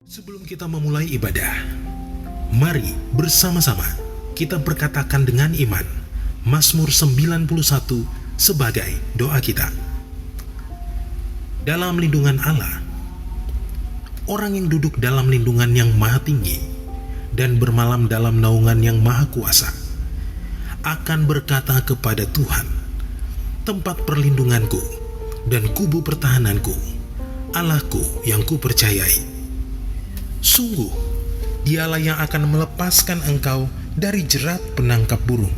Sebelum kita memulai ibadah, mari bersama-sama kita berkatakan dengan iman Mazmur 91 sebagai doa kita. Dalam lindungan Allah, orang yang duduk dalam lindungan yang maha tinggi dan bermalam dalam naungan yang maha kuasa akan berkata kepada Tuhan, tempat perlindunganku dan kubu pertahananku, Allahku yang kupercayai. Sungguh, dialah yang akan melepaskan engkau dari jerat penangkap burung,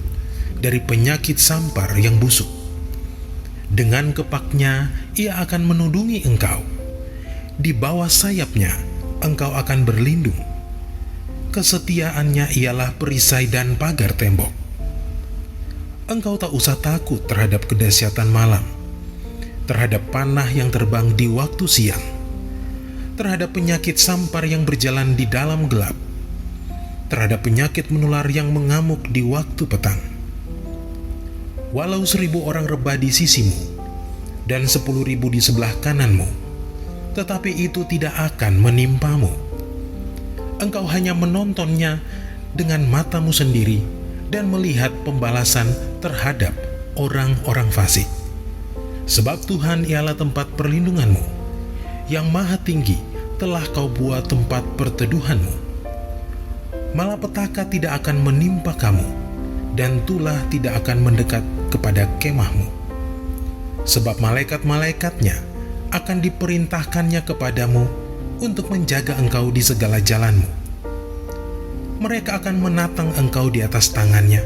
dari penyakit sampar yang busuk. Dengan kepaknya, ia akan menudungi engkau. Di bawah sayapnya, engkau akan berlindung. Kesetiaannya ialah perisai dan pagar tembok. Engkau tak usah takut terhadap kedahsyatan malam, terhadap panah yang terbang di waktu siang, terhadap penyakit sampar yang berjalan di dalam gelap, terhadap penyakit menular yang mengamuk di waktu petang. Walau 1.000 orang rebah di sisimu dan 10.000 di sebelah kananmu, tetapi itu tidak akan menimpamu. Engkau hanya menontonnya dengan matamu sendiri dan melihat pembalasan terhadap orang-orang fasik. Sebab Tuhan ialah tempat perlindunganmu, yang maha tinggi telah kau buat tempat perteduhanmu. Malapetaka tidak akan menimpa kamu, dan tulah tidak akan mendekat kepada kemahmu. Sebab malaikat-malaikatnya akan diperintahkannya kepadamu untuk menjaga engkau di segala jalanmu. Mereka akan menatang engkau di atas tangannya,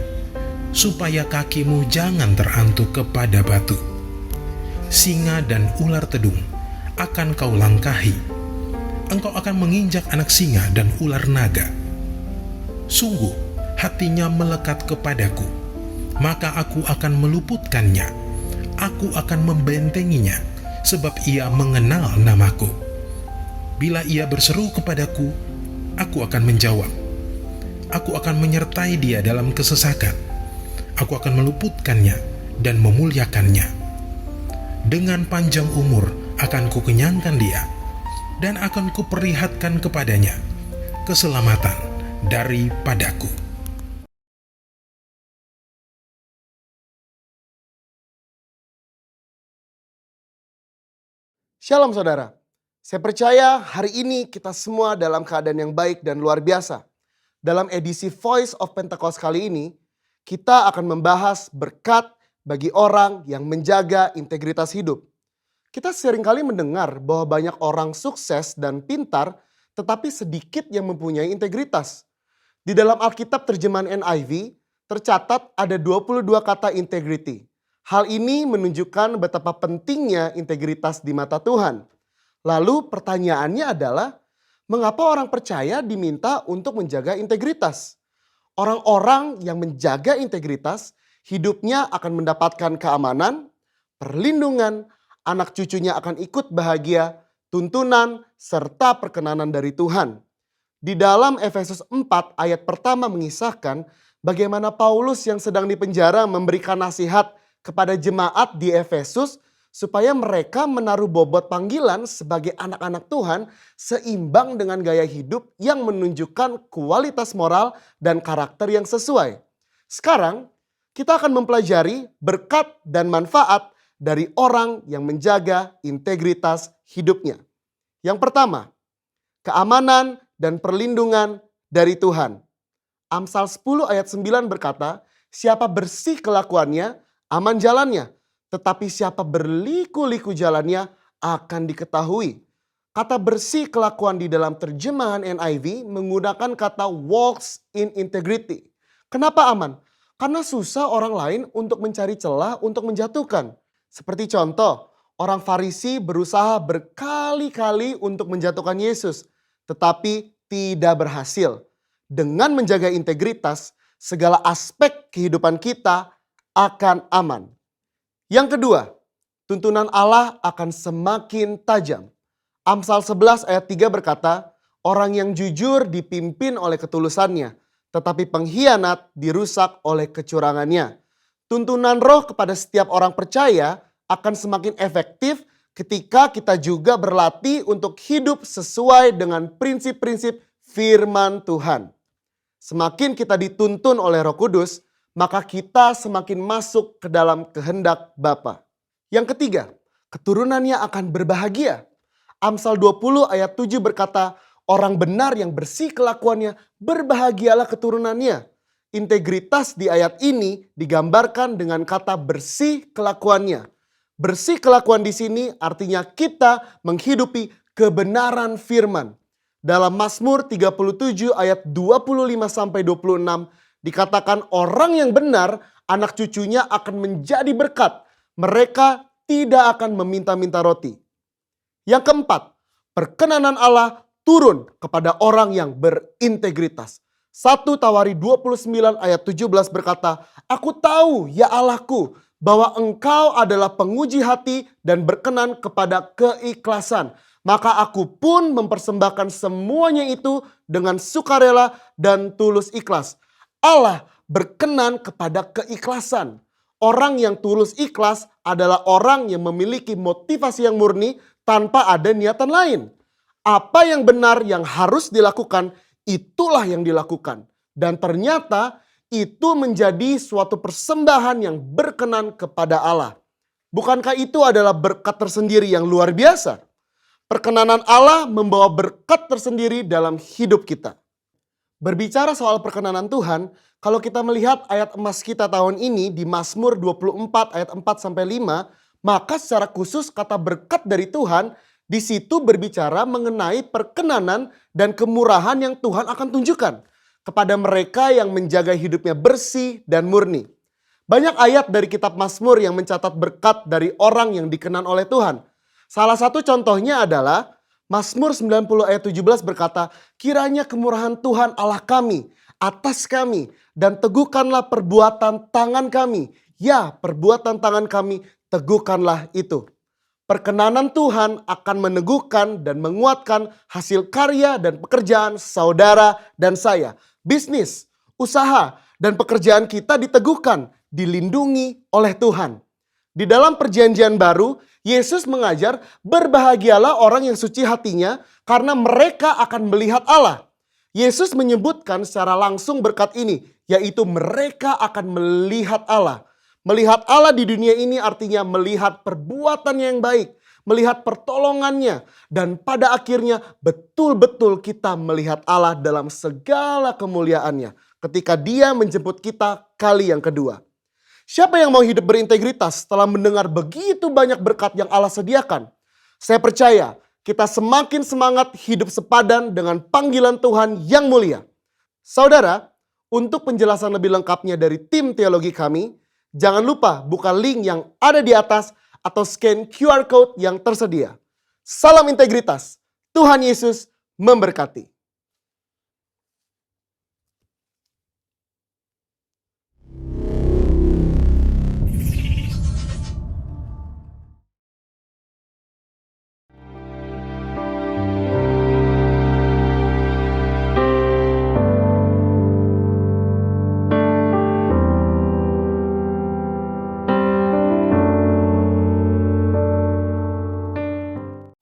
supaya kakimu jangan terantuk kepada batu. Singa dan ular tedung akan kau langkahi. Engkau akan menginjak anak singa dan ular naga. Sungguh, hatinya melekat kepadaku, maka aku akan meluputkannya. Aku akan membentenginya, sebab ia mengenal namaku. Bila ia berseru kepadaku, aku akan menjawab. Aku akan menyertai dia dalam kesesakan. Aku akan meluputkannya dan memuliakannya. Dengan panjang umur akan kukenyangkan dia, dan akan kuperlihatkan kepadanya keselamatan daripadaku. Shalom saudara, saya percaya hari ini kita semua dalam keadaan yang baik dan luar biasa. Dalam edisi Voice of Pentecost kali ini, kita akan membahas berkat bagi orang yang menjaga integritas hidup. Kita seringkali mendengar bahwa banyak orang sukses dan pintar, tetapi sedikit yang mempunyai integritas. Di dalam Alkitab terjemahan NIV, tercatat ada 22 kata integrity. Hal ini menunjukkan betapa pentingnya integritas di mata Tuhan. Lalu pertanyaannya adalah, mengapa orang percaya diminta untuk menjaga integritas? Orang-orang yang menjaga integritas, hidupnya akan mendapatkan keamanan, perlindungan, anak cucunya akan ikut bahagia, tuntunan, serta perkenanan dari Tuhan. Di dalam Efesus 4 ayat pertama mengisahkan bagaimana Paulus yang sedang dipenjara memberikan nasihat kepada jemaat di Efesus supaya mereka menaruh bobot panggilan sebagai anak-anak Tuhan seimbang dengan gaya hidup yang menunjukkan kualitas moral dan karakter yang sesuai. Sekarang kita akan mempelajari berkat dan manfaat dari orang yang menjaga integritas hidupnya. Yang pertama, keamanan dan perlindungan dari Tuhan. Amsal 10 ayat 9 berkata, siapa bersih kelakuannya, aman jalannya. Tetapi siapa berliku-liku jalannya akan diketahui. Kata bersih kelakuan di dalam terjemahan NIV menggunakan kata walks in integrity. Kenapa aman? Karena susah orang lain untuk mencari celah untuk menjatuhkan. Seperti contoh, orang Farisi berusaha berkali-kali untuk menjatuhkan Yesus, tetapi tidak berhasil. Dengan menjaga integritas, segala aspek kehidupan kita akan aman. Yang kedua, tuntunan Allah akan semakin tajam. Amsal 11 ayat 3 berkata, orang yang jujur dipimpin oleh ketulusannya, tetapi pengkhianat dirusak oleh kecurangannya. Tuntunan roh kepada setiap orang percaya akan semakin efektif ketika kita juga berlatih untuk hidup sesuai dengan prinsip-prinsip firman Tuhan. Semakin kita dituntun oleh Roh Kudus, maka kita semakin masuk ke dalam kehendak Bapa. Yang ketiga, keturunannya akan berbahagia. Amsal 20 ayat 7 berkata, orang benar yang bersih kelakuannya, berbahagialah keturunannya. Integritas di ayat ini digambarkan dengan kata bersih kelakuannya. Bersih kelakuan di sini artinya kita menghidupi kebenaran firman. Dalam Mazmur 37 ayat 25-26 dikatakan orang yang benar anak cucunya akan menjadi berkat. Mereka tidak akan meminta-minta roti. Yang keempat, perkenanan Allah turun kepada orang yang berintegritas. 1 Tawari 29 ayat 17 berkata, aku tahu ya Allahku bahwa engkau adalah penguji hati dan berkenan kepada keikhlasan. Maka aku pun mempersembahkan semuanya itu dengan sukarela dan tulus ikhlas. Allah berkenan kepada keikhlasan. Orang yang tulus ikhlas adalah orang yang memiliki motivasi yang murni tanpa ada niatan lain. Apa yang benar yang harus dilakukan, itulah yang dilakukan. Dan ternyata itu menjadi suatu persembahan yang berkenan kepada Allah. Bukankah itu adalah berkat tersendiri yang luar biasa? Perkenanan Allah membawa berkat tersendiri dalam hidup kita. Berbicara soal perkenanan Tuhan, kalau kita melihat ayat emas kita tahun ini di Mazmur 24 ayat 4-5, maka secara khusus kata berkat dari Tuhan di situ berbicara mengenai perkenanan dan kemurahan yang Tuhan akan tunjukkan kepada mereka yang menjaga hidupnya bersih dan murni. Banyak ayat dari kitab Mazmur yang mencatat berkat dari orang yang dikenan oleh Tuhan. Salah satu contohnya adalah Mazmur 90 ayat 17 berkata, kiranya kemurahan Tuhan Allah kami atas kami dan teguhkanlah perbuatan tangan kami. Ya, perbuatan tangan kami teguhkanlah itu. Perkenanan Tuhan akan meneguhkan dan menguatkan hasil karya dan pekerjaan saudara dan saya. Bisnis, usaha, dan pekerjaan kita diteguhkan, dilindungi oleh Tuhan. Di dalam perjanjian baru, Yesus mengajar berbahagialah orang yang suci hatinya karena mereka akan melihat Allah. Yesus menyebutkan secara langsung berkat ini, yaitu mereka akan melihat Allah. Melihat Allah di dunia ini artinya melihat perbuatannya yang baik, melihat pertolongannya, dan pada akhirnya betul-betul kita melihat Allah dalam segala kemuliaannya ketika Dia menjemput kita kali yang kedua. Siapa yang mau hidup berintegritas setelah mendengar begitu banyak berkat yang Allah sediakan? Saya percaya kita semakin semangat hidup sepadan dengan panggilan Tuhan yang mulia. Saudara, untuk penjelasan lebih lengkapnya dari tim teologi kami, jangan lupa buka link yang ada di atas atau scan QR Code yang tersedia. Salam integritas. Tuhan Yesus memberkati.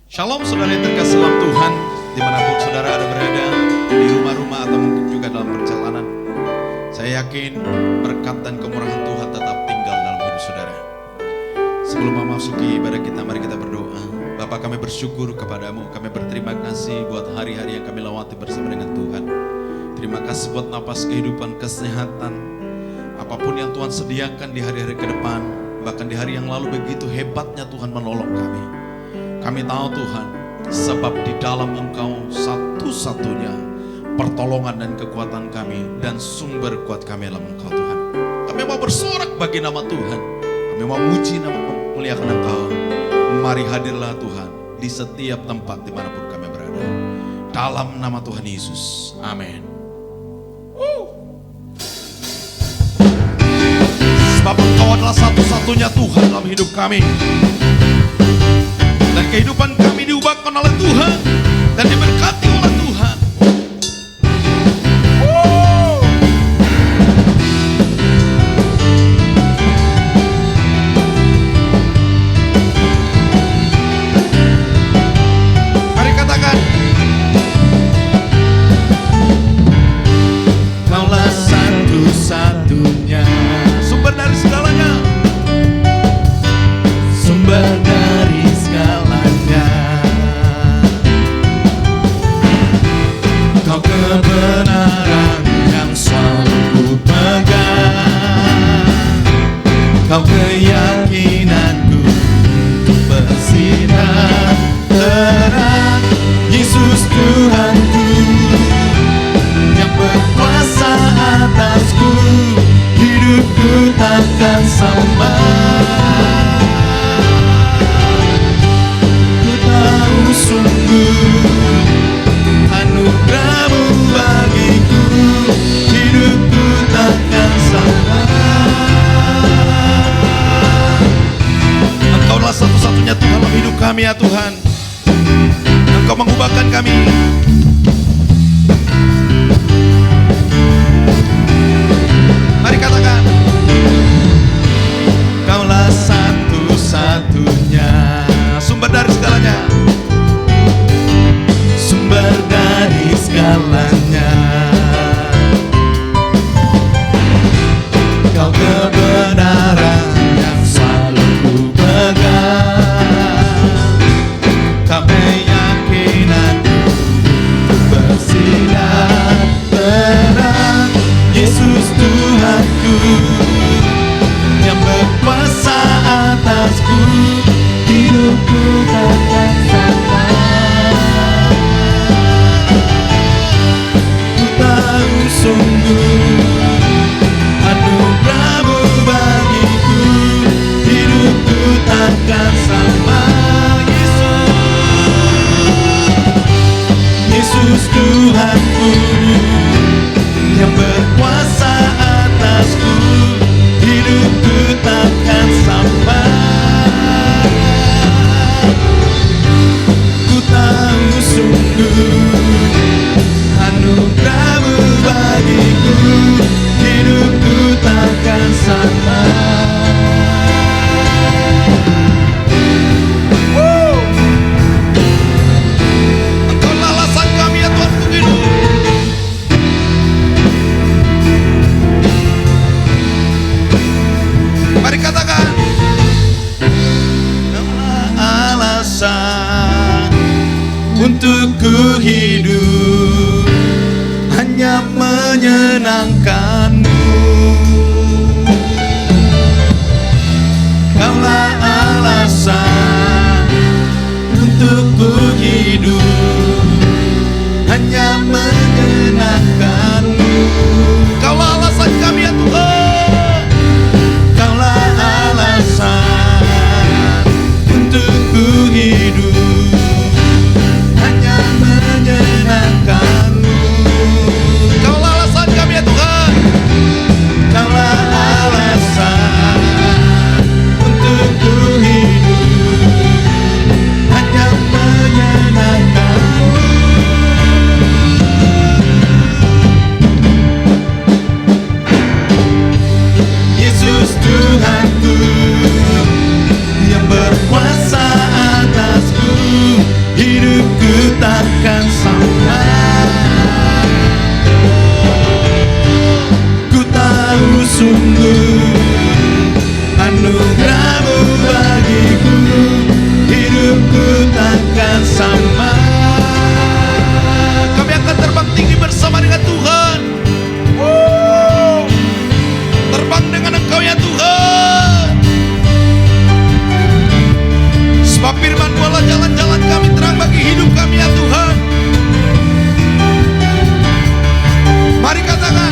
Shalom saudara yang terkasih dalam Tuhan, dimanapun saudara ada berada, di rumah-rumah atau mungkin juga dalam perjalanan. Saya yakin berkat dan kemurahan Tuhan tetap tinggal dalam hidup saudara. Sebelum memasuki ibadah kita, mari kita berdoa. Bapa, kami bersyukur kepadamu, kami berterima kasih buat hari-hari yang kami lewati bersama dengan Tuhan. Terima kasih buat napas kehidupan, kesehatan, apapun yang Tuhan sediakan di hari-hari ke depan. Bahkan di hari yang lalu begitu hebatnya Tuhan menolong kami. Kami tahu Tuhan, sebab di dalam Engkau satu-satunya pertolongan dan kekuatan kami, dan sumber kuat kami dalam Engkau Tuhan. Kami mau bersorak bagi nama Tuhan, kami mau muji nama memuliakan Engkau. Mari hadirlah Tuhan di setiap tempat dimanapun kami berada. Dalam nama Tuhan Yesus, amin. Sebab Engkau adalah satu-satunya Tuhan dalam hidup kami. Dan kehidupan kami diubahkan oleh Tuhan dan diberkati oleh Tuhan. kami ya Tuhan. Engkau mengubahkan kami. Mari katakan, Kaulah satu-satunya sumber dari segalanya. Sumber dari segalanya. Kau kebenaran yang selalu ku pegang. Kau keyakinanku bersinar terang. Yesus Tuhanku yang berkuasa atasku, hidupku takkan sama. Ku tahu sungguh anugerah-Mu bagiku, hidupku takkan sama. Yesus Tuhanku yang berkuasa atasku, hidupku takkan sama. Ku tahu sungguh anugerah-Mu bagiku, hidupku takkan sama. Engkaulah alasan kami ya Tuhan untuk hidup. Mari katakan, Engkaulah alasan untuk ku hidup, hanya menyenangkan-Mu. Kaulah alasan untuk ku hidup, hanya menyenangkan-Mu. Kaulah alasan kami ya Tuhan. Kaulah alasan untuk ku hidup, hanya menyenangkan-Mu. Kaulah alasan kami ya Tuhan. Kaulah alasan untuk ku hidup, hanya menyenangkan-Mu. Yesus Tuhanku yang berkuasa atasku, hidupku takkan sama. Ku tahu sungguh anugerah-Mu bagiku, hidupku takkan sama. Kami akan terbang tinggi bersama dengan Tuhan. Terbang dengan Engkau ya Tuhan. Sebab firman-Mu adalah jalan-jalan kami, terang bagi hidup kami ya Tuhan. Mari katakan,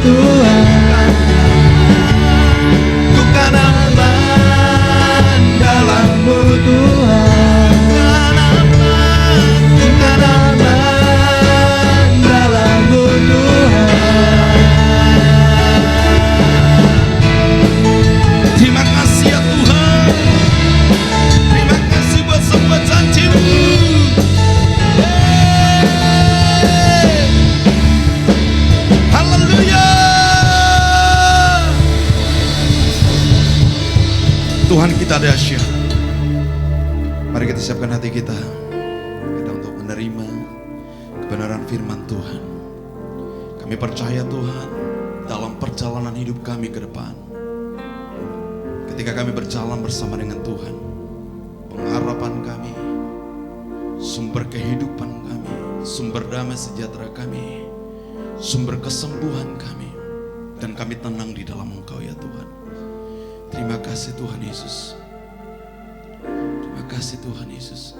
Tuhan, ku kan aman dalam-Mu Tuhan, ku kan aman dalam-Mu Tuhan. Terima kasih ya Tuhan, terima kasih buat semua janji-Mu. Haleluya. Tuhan kita dahsyat. Mari kita siapkan hati kita untuk menerima kebenaran firman Tuhan. Kami percaya Tuhan dalam perjalanan hidup kami ke depan. Ketika kami berjalan bersama dengan Tuhan, pengharapan kami, sumber kehidupan kami, sumber damai sejahtera kami, sumber kesembuhan kami, dan kami tenang di dalam Engkau ya Tuhan. Terima kasih Tuhan Yesus. Terima kasih Tuhan Yesus.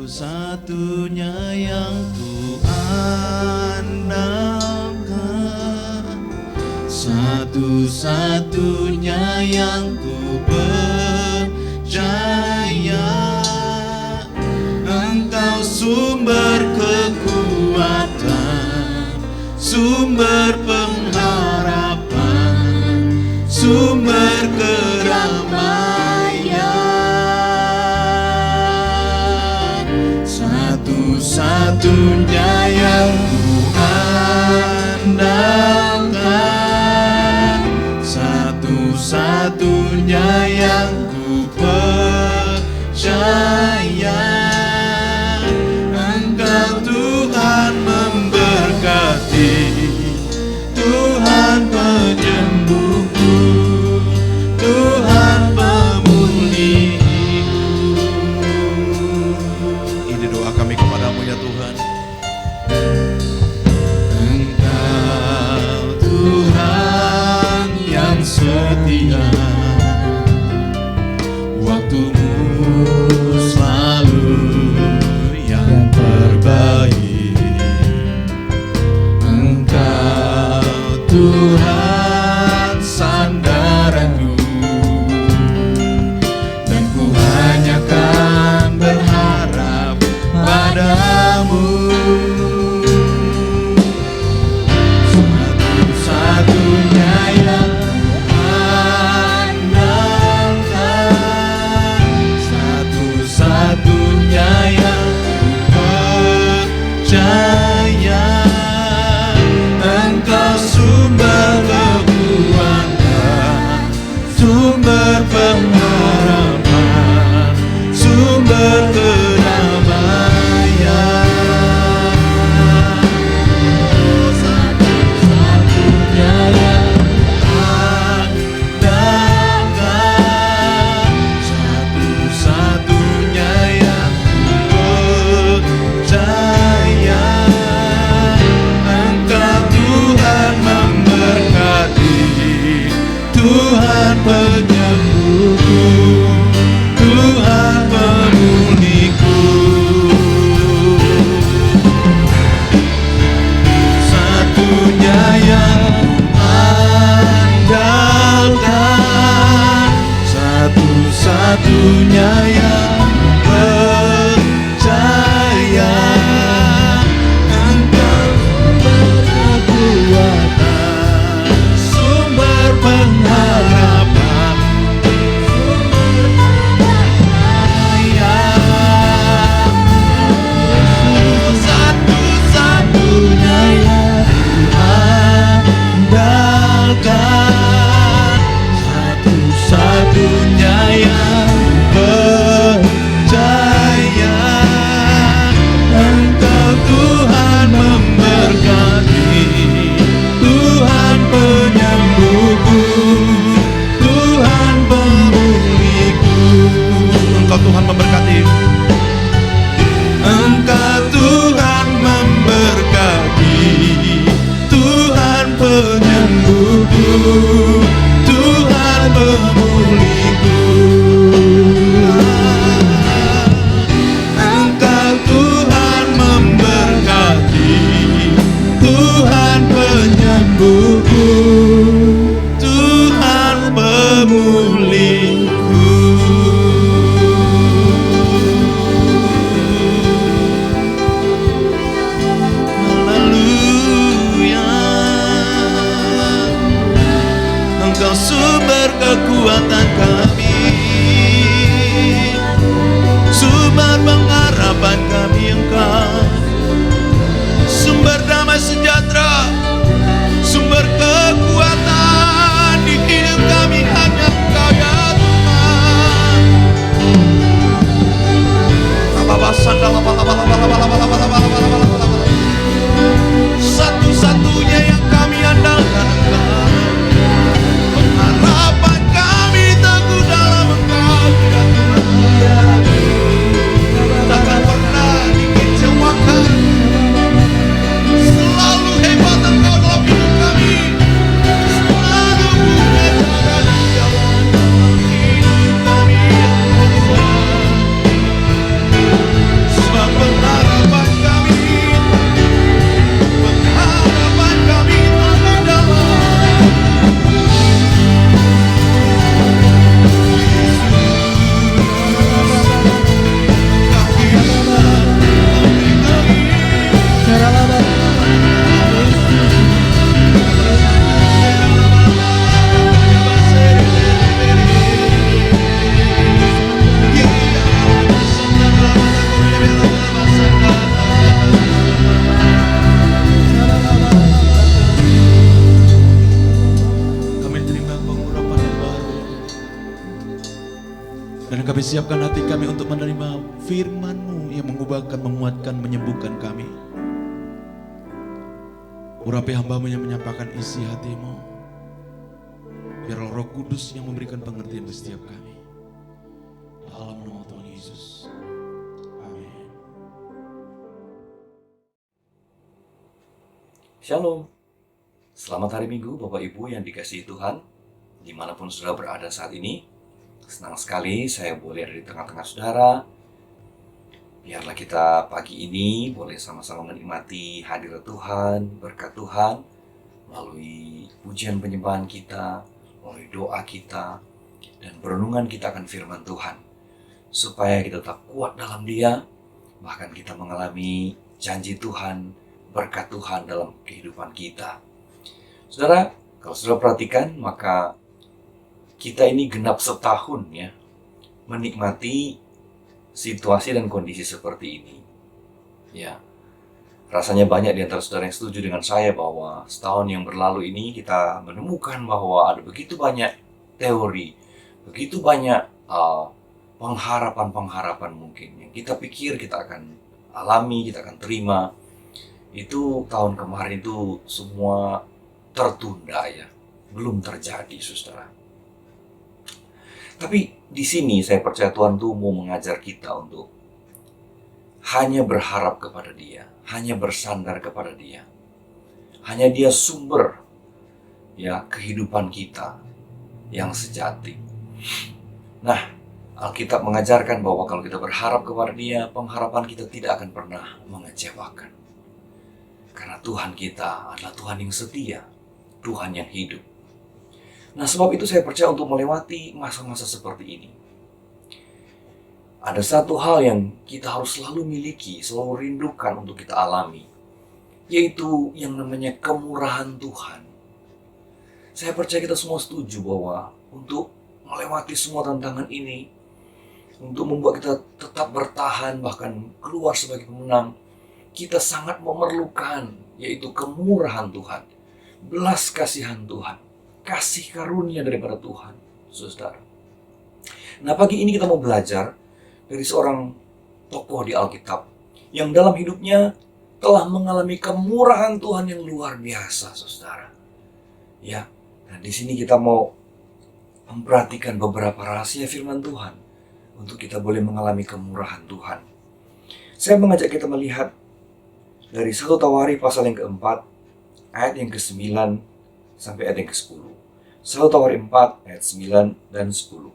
Satu-satunya yang ku andalkan, satu-satunya yang ku percaya, Engkau sumber kekuatan, sumber pengharapan, sumber keramaian. Satu-satunya yang ku andalkan, satu-satunya yang ku percaya, Engkau Tuhan memberkati, Tuhan penyembuhku, Tuhan pemulihku. Ini doa kami kepadamu ya Tuhan. Engkau Tuhan yang setia, waktumu selalu yang terbaik. Engkau Tuhan sandaranku, dan ku hanya kan berharap padamu. Satu-satunya yang ku sumber kekuatan kami, sumber pengharapan kami Engkau, sumber damai sejahtera, sumber kekuatan di hidup kami hanya Engkau ya Tuhan. Satu-satunya yang kami andalkan Engkau, pengharapan kami teguh dalam Engkau ya Tuhan. Takkan pernah dikecewakan, selalu hebat Engkau dalam hidup kami, selalu punya cara dan jalan dalam hidup kami ya Tuhan. Sebab pengharapan kami teguh dalam kami terima pengurapan yang baru, dan kami siapkan hati kami untuk menerima firman-Mu yang mengubahkan, menguatkan, menyembuhkan kami. Urapi hamba-Mu yang menyampaikan isi hati-Mu, biar Roh Kudus yang memberikan pengertian bagi setiap kami. Dalam nama Tuhan Yesus, amin. Shalom. Selamat hari Minggu Bapak Ibu yang dikasihi Tuhan, dimanapun saudara berada saat ini. Senang sekali saya boleh ada di tengah-tengah saudara. Biarlah kita pagi ini boleh sama-sama menikmati hadirat Tuhan, berkat Tuhan, melalui pujian penyembahan kita, melalui doa kita, dan perenungan kita akan firman Tuhan. Supaya kita tetap kuat dalam Dia, bahkan kita mengalami janji Tuhan, berkat Tuhan dalam kehidupan kita. Saudara, kalau saudara perhatikan, maka kita ini genap setahun ya, menikmati situasi dan kondisi seperti ini. Ya, rasanya banyak di antara saudara yang setuju dengan saya bahwa setahun yang berlalu ini kita menemukan bahwa ada begitu banyak teori, begitu banyak pengharapan-pengharapan mungkin yang kita pikir kita akan alami, kita akan terima. Itu tahun kemarin itu semua tertunda ya, belum terjadi saudara. Tapi di sini saya percaya Tuhan tuh mau mengajar kita untuk hanya berharap kepada Dia, hanya bersandar kepada Dia. Hanya Dia sumber ya kehidupan kita yang sejati. Nah, Alkitab mengajarkan bahwa kalau kita berharap kepada Dia, pengharapan kita tidak akan pernah mengecewakan. Karena Tuhan kita adalah Tuhan yang setia, Tuhan yang hidup. Nah, sebab itu saya percaya untuk melewati masa-masa seperti ini, ada satu hal yang kita harus selalu miliki, selalu rindukan untuk kita alami, yaitu yang namanya kemurahan Tuhan. Saya percaya kita semua setuju bahwa untuk melewati semua tantangan ini, untuk membuat kita tetap bertahan, bahkan keluar sebagai pemenang, kita sangat memerlukan, yaitu kemurahan Tuhan, belas kasihan Tuhan, kasih karunia daripada Tuhan, saudara. Nah, pagi ini kita mau belajar dari seorang tokoh di Alkitab yang dalam hidupnya telah mengalami kemurahan Tuhan yang luar biasa, saudara. Ya, nah di sini kita mau memperhatikan beberapa rahasia firman Tuhan untuk kita boleh mengalami kemurahan Tuhan. Saya mengajak kita melihat dari 1 Tawarikh pasal yang keempat, ayat yang ke-9 sampai ayat yang ke-10. 1 Tawarikh 4 ayat 9 dan 10.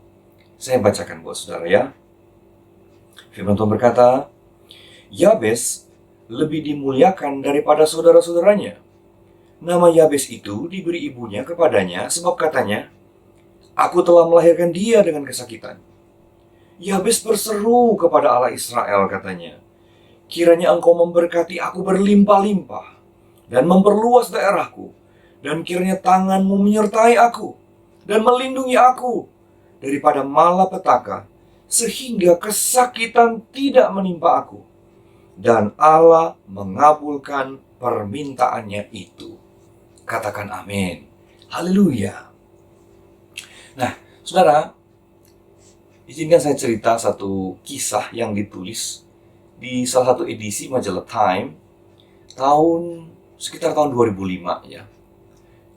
Saya bacakan buat saudara ya. Firman Tuhan berkata, Yabes lebih dimuliakan daripada saudara-saudaranya. Nama Yabes itu diberi ibunya kepadanya sebab katanya, aku telah melahirkan dia dengan kesakitan. Yabes berseru kepada Allah Israel katanya, kiranya engkau memberkati aku berlimpah-limpah dan memperluas daerahku, dan kiranya tanganmu menyertai aku, dan melindungi aku daripada malapetaka, sehingga kesakitan tidak menimpa aku. Dan Allah mengabulkan permintaannya itu. Katakan amin. Haleluya. Nah, saudara, izinkan saya cerita satu kisah yang ditulis di salah satu edisi majalah Time sekitar tahun 2005 ya.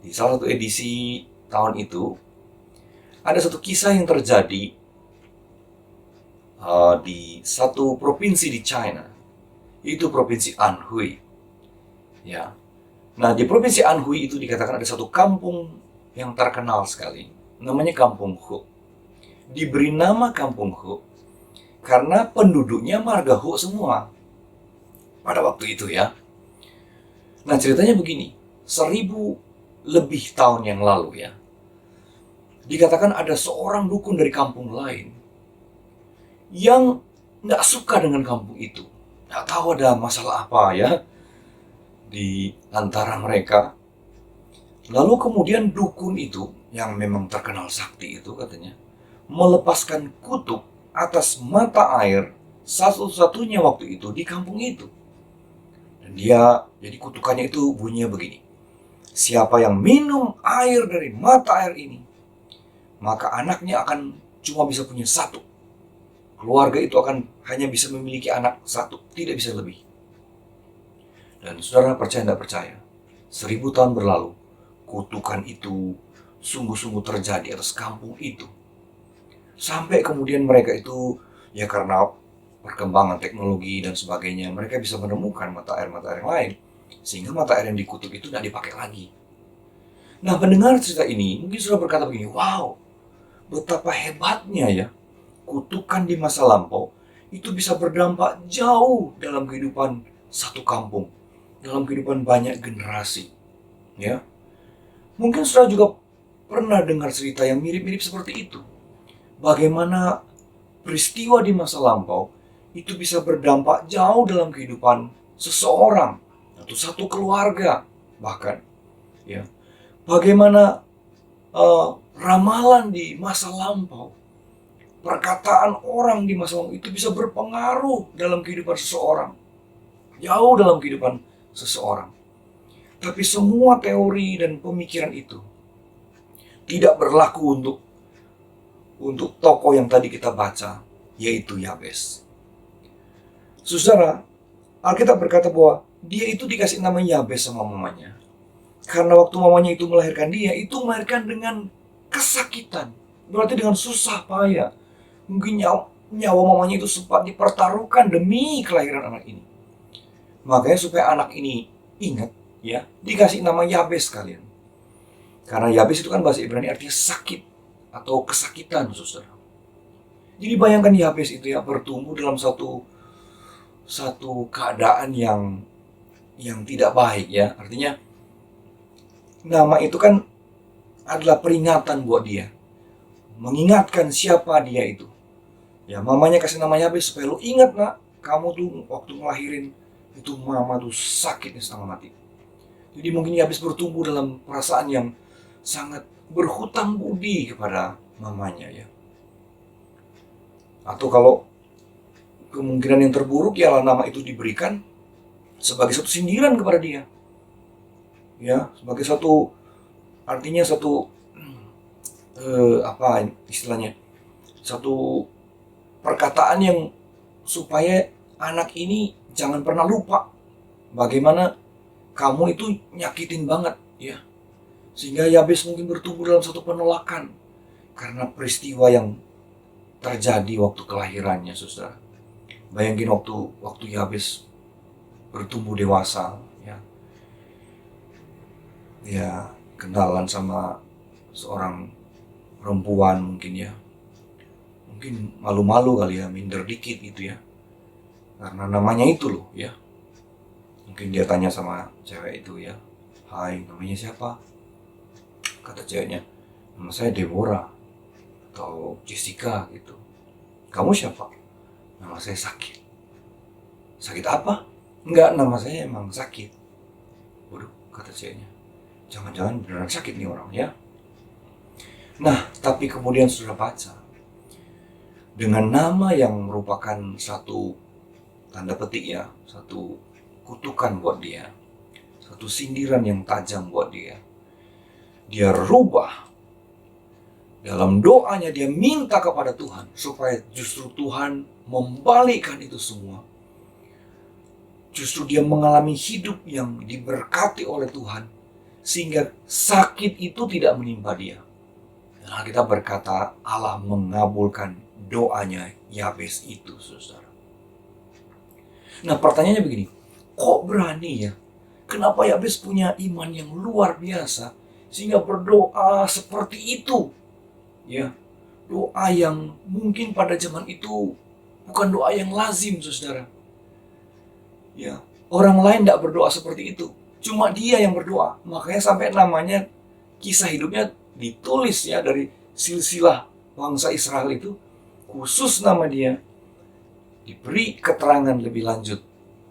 Di salah satu edisi tahun itu ada satu kisah yang terjadi di satu provinsi di China, itu provinsi Anhui. Ya. Nah, di provinsi Anhui itu dikatakan ada satu kampung yang terkenal sekali, namanya Kampung Hu. Diberi nama Kampung Hu karena penduduknya marga Hu semua pada waktu itu ya. Nah, ceritanya begini, 1000 lebih tahun yang lalu ya, dikatakan ada seorang dukun dari kampung lain yang nggak suka dengan kampung itu. Nggak tahu ada masalah apa ya di antara mereka. Lalu kemudian dukun itu, yang memang terkenal sakti itu katanya, melepaskan kutuk atas mata air satu-satunya waktu itu di kampung itu. Dan jadi kutukannya itu bunyinya begini: siapa yang minum air dari mata air ini, maka anaknya akan cuma bisa punya satu. Keluarga itu akan hanya bisa memiliki anak satu, tidak bisa lebih. Dan saudara percaya tidak percaya, 1000 tahun berlalu, kutukan itu sungguh-sungguh terjadi atas kampung itu. Sampai kemudian mereka itu, ya karena perkembangan teknologi dan sebagainya, mereka bisa menemukan mata air yang lain, sehingga mata air yang dikutuk itu tidak dipakai lagi. Nah, pendengar cerita ini mungkin sudah berkata begini, wow, betapa hebatnya ya, kutukan di masa lampau itu bisa berdampak jauh dalam kehidupan satu kampung, dalam kehidupan banyak generasi. Ya, mungkin sudah juga pernah dengar cerita yang mirip-mirip seperti itu. Bagaimana peristiwa di masa lampau itu bisa berdampak jauh dalam kehidupan seseorang atau satu keluarga bahkan. Ya, bagaimana ramalan di masa lampau, perkataan orang di masa lampau itu bisa berpengaruh dalam kehidupan seseorang, jauh dalam kehidupan seseorang. Tapi semua teori dan pemikiran itu tidak berlaku untuk tokoh yang tadi kita baca, yaitu Yabes. Saudara, Alkitab berkata bahwa dia itu dikasih nama Yabes sama mamanya. Karena waktu mamanya itu melahirkan dia, itu melahirkan dengan kesakitan. Berarti dengan susah payah. Mungkin nyawa mamanya itu sempat dipertaruhkan demi kelahiran anak ini. Makanya supaya anak ini ingat, ya, dikasih nama Yabes kalian. Karena Yabes itu kan bahasa Ibrani artinya sakit atau kesakitan, saudara. Jadi bayangkan Yabes itu ya bertumbuh dalam satu keadaan yang tidak baik ya. Artinya nama itu kan adalah peringatan buat dia, mengingatkan siapa dia itu. Ya, mamanya kasih nama Yabes supaya lu ingat, nak, kamu tuh waktu ngelahirin itu mama tuh sakitnya setengah mati. Jadi mungkin Yabes bertumbuh dalam perasaan yang sangat berhutang budi kepada mamanya ya. Atau kalau kemungkinan yang terburuk ya nama itu diberikan sebagai satu sindiran kepada dia. Ya, sebagai artinya apa istilahnya? Satu perkataan yang supaya anak ini jangan pernah lupa bagaimana kamu itu nyakitin banget ya. Sehingga Yabes mungkin bertumbuh dalam satu penolakan karena peristiwa yang terjadi waktu kelahirannya, saudara. Bayangin waktu Yabes bertumbuh dewasa ya. Ya, kenalan sama seorang perempuan mungkin ya. Mungkin malu-malu kali ya, minder dikit gitu ya. Karena namanya itu loh ya. Mungkin dia tanya sama cewek itu ya, "Hai, namanya siapa?" Kata ceweknya, "Nama saya Deborah atau Jessica gitu." "Kamu siapa?" "Nama saya sakit." "Sakit apa?" "Enggak, nama saya emang sakit." "Waduh," kata ceweknya, "jangan-jangan beneran sakit nih orang ya." Nah, tapi kemudian saudara baca, dengan nama yang merupakan satu tanda petik ya, satu kutukan buat dia, satu sindiran yang tajam buat dia. Dia rubah. Dalam doanya dia minta kepada Tuhan supaya justru Tuhan membalikkan itu semua. Justru dia mengalami hidup yang diberkati oleh Tuhan sehingga sakit itu tidak menimpa dia. Nah, kita berkata Allah mengabulkan doanya Yabes itu, saudara. Nah, pertanyaannya begini, kok berani ya? Kenapa Yabes punya iman yang luar biasa sehingga berdoa seperti itu? Ya, doa yang mungkin pada zaman itu bukan doa yang lazim, saudara. Ya, orang lain tidak berdoa seperti itu. Cuma dia yang berdoa. Makanya sampai namanya kisah hidupnya ditulis ya dari silsilah bangsa Israel itu. Khusus nama dia diberi keterangan lebih lanjut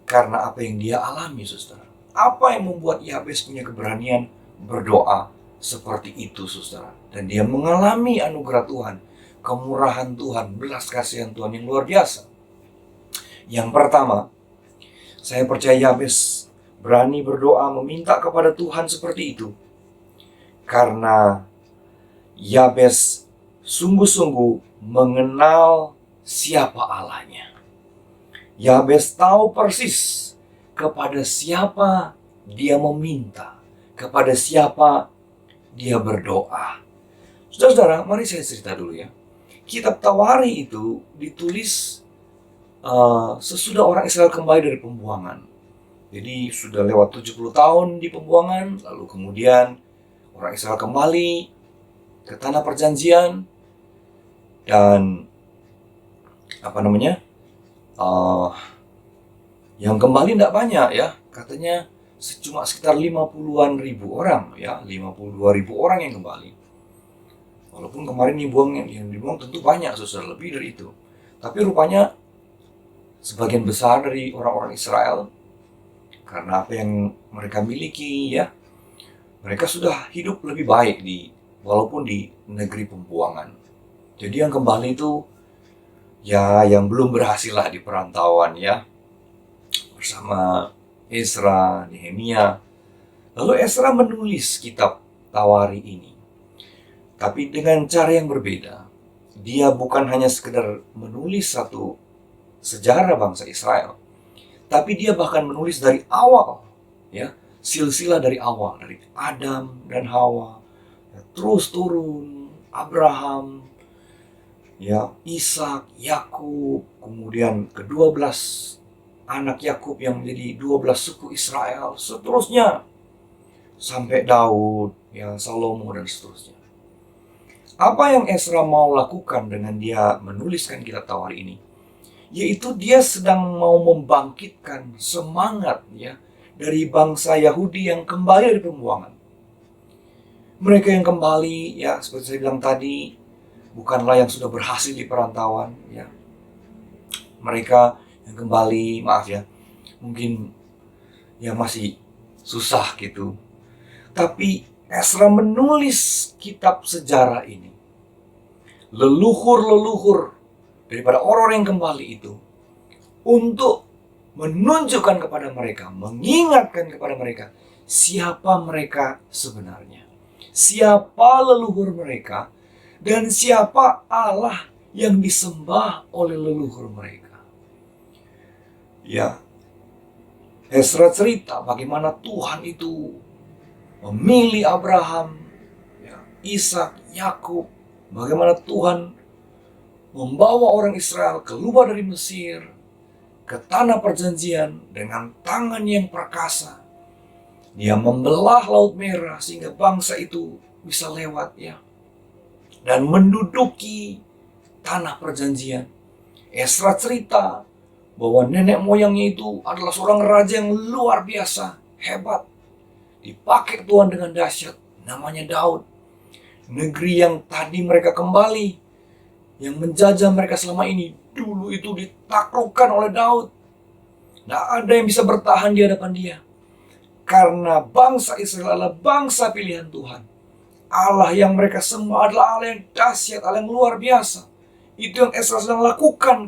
karena apa yang dia alami, saudara. Apa yang membuat Yabes punya keberanian berdoa seperti itu, saudara. Dan dia mengalami anugerah Tuhan, kemurahan Tuhan, belas kasihan Tuhan yang luar biasa. Yang pertama, saya percaya Yabes berani berdoa meminta kepada Tuhan seperti itu karena Yabes sungguh-sungguh mengenal siapa Allahnya. Yabes tahu persis kepada siapa dia meminta, kepada siapa dia berdoa. Saudara-saudara, mari saya cerita dulu ya. Kitab Tawari itu ditulis sesudah orang Israel kembali dari pembuangan. Jadi sudah lewat 70 tahun di pembuangan, lalu kemudian orang Israel kembali ke tanah perjanjian dan yang kembali tidak banyak ya, katanya cuma sekitar 50-an ribu orang ya, 52.000 orang yang kembali. Walaupun kemarin yang dibuang tentu banyak, saudara, lebih dari itu. Tapi rupanya sebagian besar dari orang-orang Israel, karena apa yang mereka miliki ya, mereka sudah hidup lebih baik walaupun di negeri pembuangan. Jadi yang kembali itu ya yang belum berhasil lah di perantauan ya, bersama Ezra, Nehemia. Lalu Ezra menulis kitab Tawari ini. Tapi dengan cara yang berbeda. Dia bukan hanya sekedar menulis satu sejarah bangsa Israel, tapi dia bahkan menulis dari awal ya, silsilah dari awal, dari Adam dan Hawa ya, terus turun Abraham ya, Ishak, Yakub, kemudian ke-12 anak Yakub yang menjadi 12 suku Israel, seterusnya sampai Daud ya, Salomo dan seterusnya. Apa yang Ezra mau lakukan dengan dia menuliskan kitab Tawari ini? Yaitu dia sedang mau membangkitkan semangat ya dari bangsa Yahudi yang kembali dari pembuangan. Mereka yang kembali ya, seperti saya bilang tadi, bukanlah yang sudah berhasil di perantauan ya. Mereka yang kembali, maaf ya, mungkin ya masih susah gitu. Tapi Ezra menulis kitab sejarah ini. Leluhur-leluhur daripada orang yang kembali itu untuk menunjukkan kepada mereka, mengingatkan kepada mereka siapa mereka sebenarnya, siapa leluhur mereka, dan siapa Allah yang disembah oleh leluhur mereka. Ya, Ezra cerita bagaimana Tuhan itu memilih Abraham, ya, Ishak, Yakub, bagaimana Tuhan membawa orang Israel keluar dari Mesir ke tanah perjanjian dengan tangan yang perkasa. Dia membelah Laut Merah sehingga bangsa itu bisa lewat ya, dan menduduki tanah perjanjian. Ezra cerita bahwa nenek moyangnya itu adalah seorang raja yang luar biasa, hebat. Dipakai Tuhan dengan dahsyat, namanya Daud. Negeri yang tadi mereka kembali, yang menjajah mereka selama ini, dulu itu ditaklukkan oleh Daud. Tidak ada yang bisa bertahan di hadapan dia. Karena bangsa Israel adalah bangsa pilihan Tuhan. Allah yang mereka sembah adalah Allah yang dahsyat, Allah yang luar biasa. Itu yang Esra sedang lakukan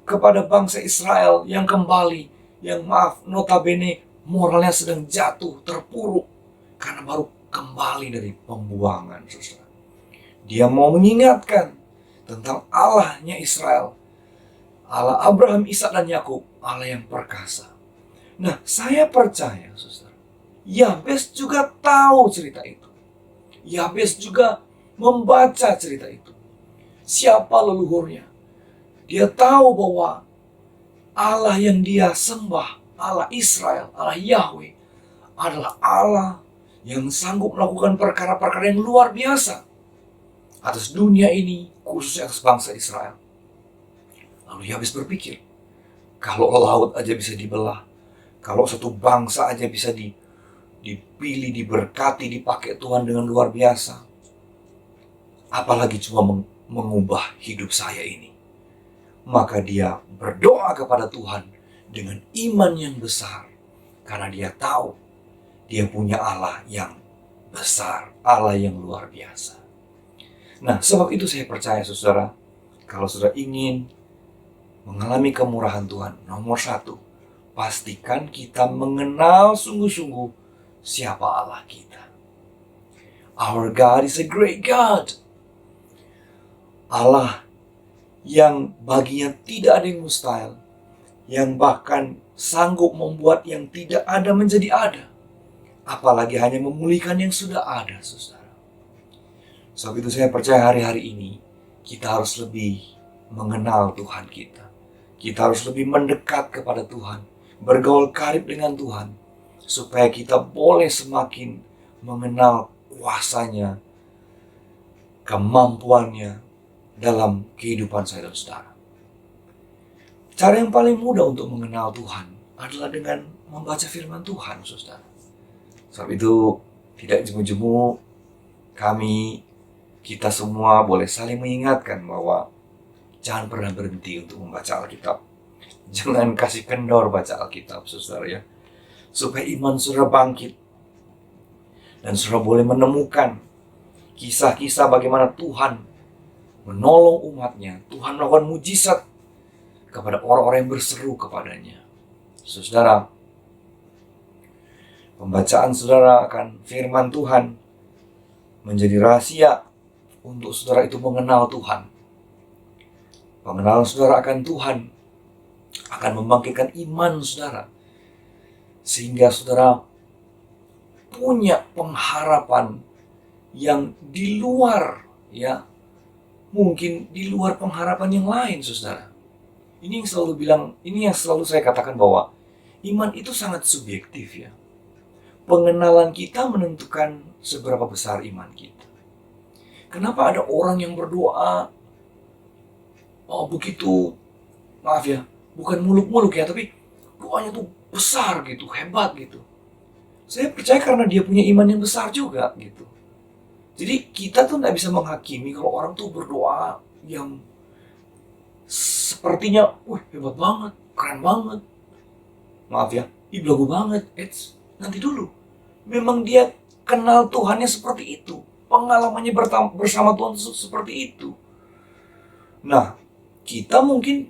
kepada bangsa Israel yang kembali, yang notabene moralnya sedang jatuh, terpuruk karena baru kembali dari pembuangan, saudara. Dia mau mengingatkan tentang Allahnya Israel, Allah Abraham, Ishak dan Yakub, Allah yang perkasa. Nah, saya percaya, saudara, Yabes juga tahu cerita itu. Yabes juga membaca cerita itu. Siapa leluhurnya? Dia tahu bahwa Allah yang dia sembah, Allah Israel, Allah Yahweh, adalah Allah yang sanggup melakukan perkara-perkara yang luar biasa atas dunia ini, khususnya atas bangsa Israel. Lalu Yabes berpikir, kalau laut aja bisa dibelah, kalau satu bangsa aja bisa dipilih, diberkati, dipakai Tuhan dengan luar biasa, apalagi cuma mengubah hidup saya ini. Maka dia berdoa kepada Tuhan dengan iman yang besar, karena dia tahu dia punya Allah yang besar, Allah yang luar biasa. Nah, sebab itu saya percaya, saudara, kalau saudara ingin mengalami kemurahan Tuhan, nomor satu, pastikan kita mengenal sungguh-sungguh siapa Allah kita. Our God is a great God. Allah yang baginya tidak ada yang mustahil, yang bahkan sanggup membuat yang tidak ada menjadi ada, apalagi hanya memulihkan yang sudah ada, saudara. Sebab itu saya percaya hari-hari ini kita harus lebih mengenal Tuhan kita. Kita harus lebih mendekat kepada Tuhan, bergaul karib dengan Tuhan, supaya kita boleh semakin mengenal kuasanya, kemampuannya dalam kehidupan saya dan saudara. Cara yang paling mudah untuk mengenal Tuhan adalah dengan membaca firman Tuhan, saudara. Sebab itu tidak jemu-jemu kita semua boleh saling mengingatkan bahwa jangan pernah berhenti untuk membaca Alkitab. Jangan kasih kendor baca Alkitab, saudara ya. Supaya iman saudara bangkit. Dan saudara boleh menemukan kisah-kisah bagaimana Tuhan menolong umatnya. Tuhan melakukan mujizat kepada orang-orang yang berseru kepadanya. Saudara, pembacaan saudara akan firman Tuhan menjadi rahasia untuk saudara itu mengenal Tuhan. Pengenalan saudara akan Tuhan akan membangkitkan iman saudara, sehingga saudara punya pengharapan yang di luar, ya, mungkin di luar pengharapan yang lain, saudara. Ini yang selalu saya katakan bahwa iman itu sangat subjektif, ya. Pengenalan kita menentukan seberapa besar iman kita. Kenapa ada orang yang berdoa, begitu, maaf ya, bukan muluk-muluk ya, tapi doanya tuh besar gitu, hebat gitu. Saya percaya karena dia punya iman yang besar juga gitu. Jadi kita tuh nggak bisa menghakimi kalau orang tuh berdoa yang sepertinya, hebat banget, keren banget. Maaf ya, belagu banget. Nanti dulu. Memang dia kenal Tuhannya seperti itu. Pengalamannya bersama Tuhan seperti itu. Nah, kita mungkin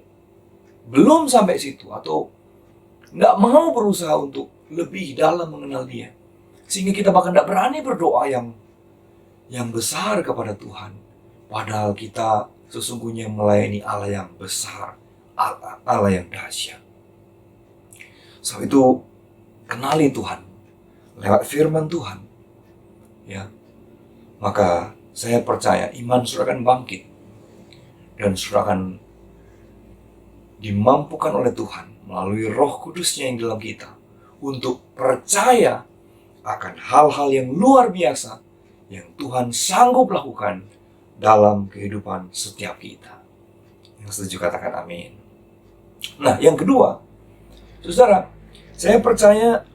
belum sampai situ atau nggak mau berusaha untuk lebih dalam mengenal dia. Sehingga kita bahkan nggak berani berdoa yang besar kepada Tuhan. Padahal kita sesungguhnya melayani Allah yang besar, Allah yang dahsyat. Sebab itu, kenali Tuhan lewat firman Tuhan. Ya. Maka saya percaya iman saudara akan bangkit. Dan saudara akan dimampukan oleh Tuhan melalui Roh Kudusnya yang dalam kita untuk percaya akan hal-hal yang luar biasa yang Tuhan sanggup lakukan dalam kehidupan setiap kita. Yang setuju katakan amin. Nah, yang kedua, saudara, saya percaya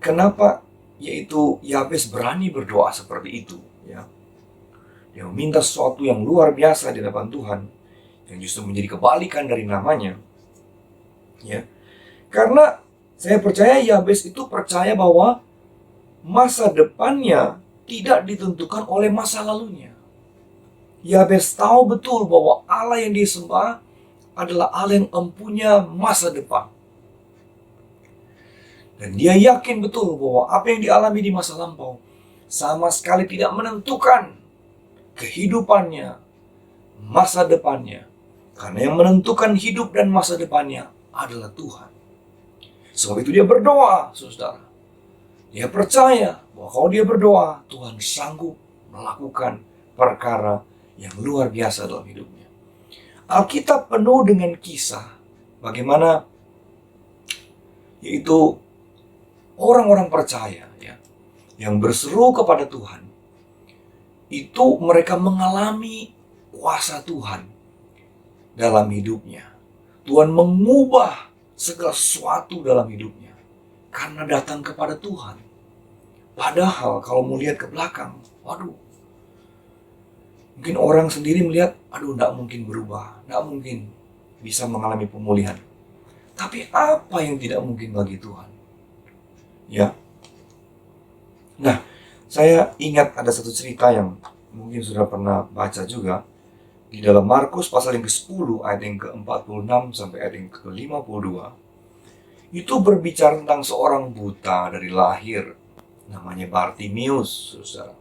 kenapa yaitu Yabes berani berdoa seperti itu, ya. Dia meminta sesuatu yang luar biasa di hadapan Tuhan yang justru menjadi kebalikan dari namanya. Ya. Karena saya percaya Yabes itu percaya bahwa masa depannya tidak ditentukan oleh masa lalunya. Yabes tahu betul bahwa Allah yang dia sembah adalah Allah yang empunya masa depan. Dan dia yakin betul bahwa apa yang dialami di masa lampau sama sekali tidak menentukan kehidupannya, masa depannya. Karena yang menentukan hidup dan masa depannya adalah Tuhan. Sebab itu dia berdoa, saudara. Dia percaya bahwa kalau dia berdoa, Tuhan sanggup melakukan perkara yang luar biasa dalam hidupnya. Alkitab penuh dengan kisah bagaimana yaitu orang-orang percaya ya, yang berseru kepada Tuhan, itu mereka mengalami kuasa Tuhan dalam hidupnya. Tuhan mengubah segala sesuatu dalam hidupnya karena datang kepada Tuhan. Padahal kalau melihat ke belakang, waduh, mungkin orang sendiri melihat, aduh, tidak mungkin berubah, tidak mungkin bisa mengalami pemulihan. Tapi apa yang tidak mungkin bagi Tuhan? Ya. Nah, saya ingat ada satu cerita yang mungkin sudah pernah baca juga. Di dalam Markus pasal yang ke-10 ayat yang ke-46 sampai ayat yang ke-52. Itu berbicara tentang seorang buta dari lahir. Namanya Bartimius, saudara.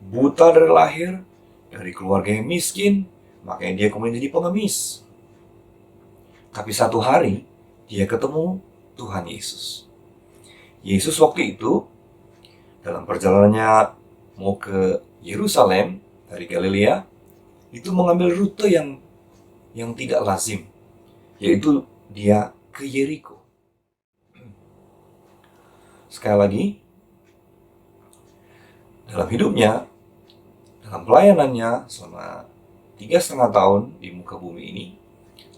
Buta dari lahir, dari keluarga yang miskin, makanya dia kemudian jadi pengemis. Tapi satu hari, dia ketemu Tuhan Yesus. Yesus waktu itu, dalam perjalanannya mau ke Yerusalem dari Galilea, itu mengambil rute yang tidak lazim, yaitu dia ke Yeriko. Sekali lagi, dalam hidupnya, dalam pelayanannya selama 3,5 tahun di muka bumi ini,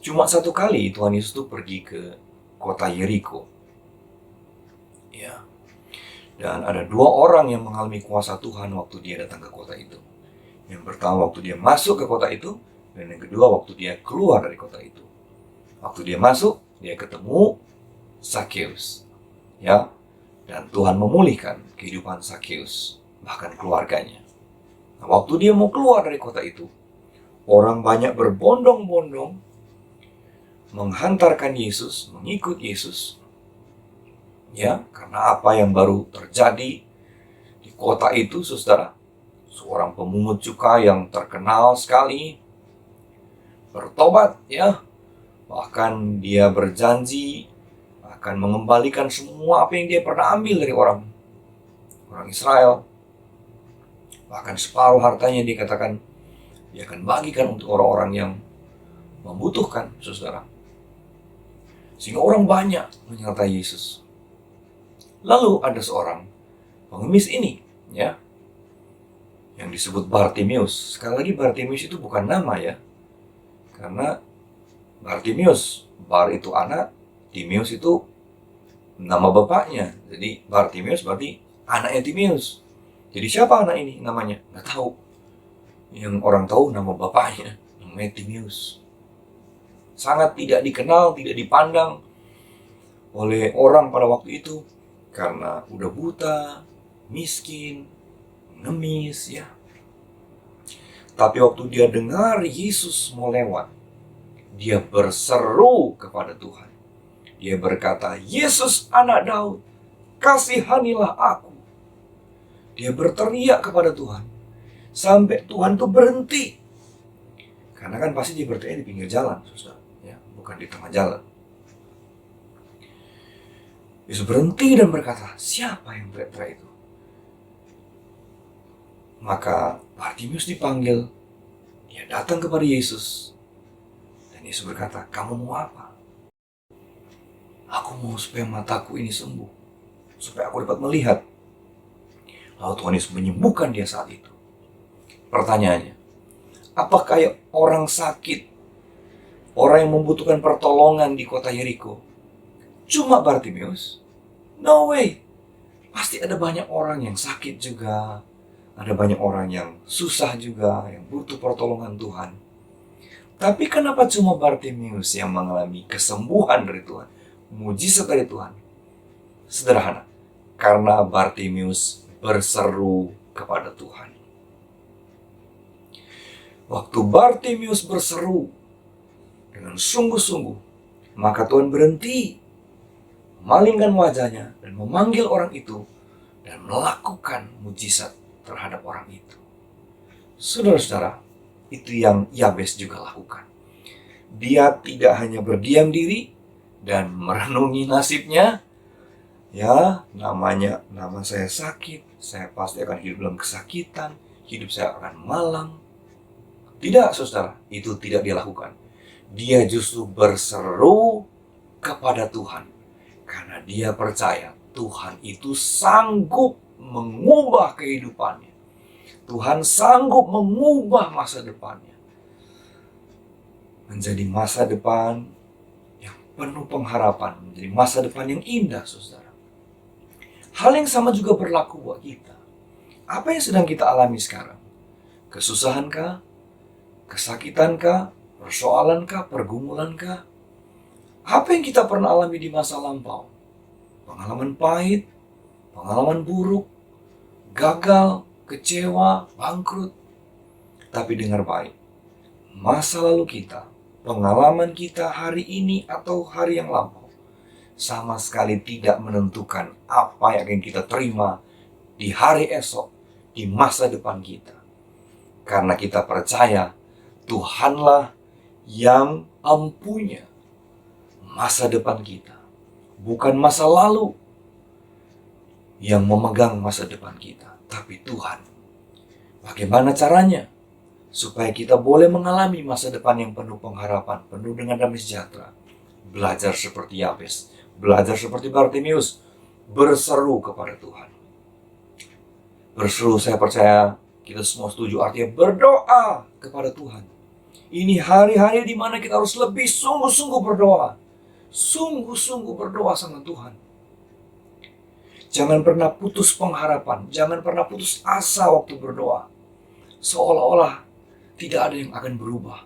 cuma satu kali Tuhan Yesus itu pergi ke kota Yeriko. Ya. Dan ada 2 orang yang mengalami kuasa Tuhan waktu dia datang ke kota itu. Yang pertama waktu dia masuk ke kota itu, dan yang kedua waktu dia keluar dari kota itu. Waktu dia masuk, dia ketemu Sakeus. Ya. Dan Tuhan memulihkan kehidupan Sakeus, bahkan keluarganya. Nah, waktu dia mau keluar dari kota itu, orang banyak berbondong-bondong menghantarkan Yesus, mengikut Yesus. Ya, karena apa yang baru terjadi di kota itu, saudara. Seorang pemungut cukai yang terkenal sekali bertobat, ya. Bahkan dia berjanji akan mengembalikan semua apa yang dia pernah ambil dari orang Israel. Bahkan separuh hartanya dikatakan dia akan bagikan untuk orang-orang yang membutuhkan, saudara. Sehingga orang banyak menyertai Yesus. Lalu ada seorang pengemis ini, ya, yang disebut Bartimius. Sekali lagi, Bartimius itu bukan nama, ya. Karena Bartimius, Bar itu anak, Timius itu nama bapaknya. Jadi Bartimius berarti anaknya Timius. Jadi siapa anak ini namanya? Nggak tahu. Yang orang tahu nama bapaknya, namanya Timius. Sangat tidak dikenal, tidak dipandang oleh orang pada waktu itu. Karena udah buta, miskin, ngemis, ya. Tapi waktu dia dengar Yesus mau lewat, dia berseru kepada Tuhan. Dia berkata, "Yesus anak Daud, kasihanilah aku." Dia berteriak kepada Tuhan, sampai Tuhan tuh berhenti. Karena kan pasti dia berteriak di pinggir jalan, saudara, ya, bukan di tengah jalan. Yesus berhenti dan berkata, "Siapa yang teriak-teriak itu?" Maka Bartimius dipanggil. Dia datang kepada Yesus. Dan Yesus berkata, "Kamu mau apa?" "Aku mau supaya mataku ini sembuh. Supaya aku dapat melihat." Lalu Tuhan Yesus menyembuhkan dia saat itu. Pertanyaannya, apakah orang sakit, orang yang membutuhkan pertolongan di kota Yeriko cuma Bartimius? No way. Pasti ada banyak orang yang sakit juga. Ada banyak orang yang susah juga, yang butuh pertolongan Tuhan. Tapi kenapa cuma Bartimius yang mengalami kesembuhan dari Tuhan, mujizat dari Tuhan? Sederhana, karena Bartimius berseru kepada Tuhan. Waktu Bartimius berseru dengan sungguh-sungguh, maka Tuhan berhenti, memalingkan wajahnya dan memanggil orang itu dan melakukan mujizat terhadap orang itu. Saudara-saudara, itu yang Yabes juga lakukan. Dia tidak hanya berdiam diri dan merenungi nasibnya, ya, nama saya sakit, saya pasti akan hidup dalam kesakitan, hidup saya akan malang. Tidak, saudara, itu tidak dia lakukan. Dia justru berseru kepada Tuhan, karena dia percaya Tuhan itu sanggup mengubah kehidupannya. Tuhan sanggup mengubah masa depannya menjadi masa depan yang penuh pengharapan, menjadi masa depan yang indah, saudara. Hal yang sama juga berlaku buat kita. Apa yang sedang kita alami sekarang? Kesusahankah? Kesakitankah? Persoalankah? Pergumulankah? Apa yang kita pernah alami di masa lampau? Pengalaman pahit, pengalaman buruk, gagal, kecewa, bangkrut. Tapi dengar baik, masa lalu kita, pengalaman kita hari ini atau hari yang lampau, sama sekali tidak menentukan apa yang akan kita terima di hari esok, di masa depan kita. Karena kita percaya Tuhanlah yang empunya masa depan kita, bukan masa lalu yang memegang masa depan kita, tapi Tuhan. Bagaimana caranya supaya kita boleh mengalami masa depan yang penuh pengharapan, penuh dengan damai sejahtera? Belajar seperti Yabes, belajar seperti Bartimius, berseru kepada Tuhan. Berseru, saya percaya kita semua setuju, artinya berdoa kepada Tuhan. Ini hari-hari di mana kita harus lebih sungguh-sungguh berdoa. Sungguh-sungguh berdoa sama Tuhan. Jangan pernah putus pengharapan. Jangan pernah putus asa waktu berdoa. Seolah-olah tidak ada yang akan berubah.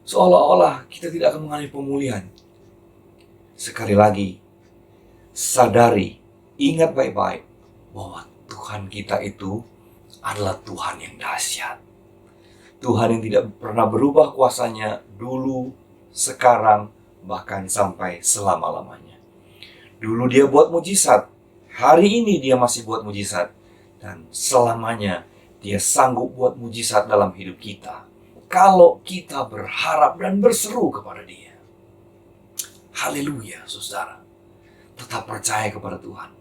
Seolah-olah kita tidak akan mengalami pemulihan. Sekali lagi, sadari, ingat baik-baik bahwa Tuhan kita itu adalah Tuhan yang dahsyat. Tuhan yang tidak pernah berubah kuasanya dulu, sekarang, bahkan sampai selama-lamanya. Dulu dia buat mujizat, hari ini dia masih buat mujizat, dan selamanya dia sanggup buat mujizat dalam hidup kita, kalau kita berharap dan berseru kepada dia. Haleluya, saudara. Tetap percaya kepada Tuhan.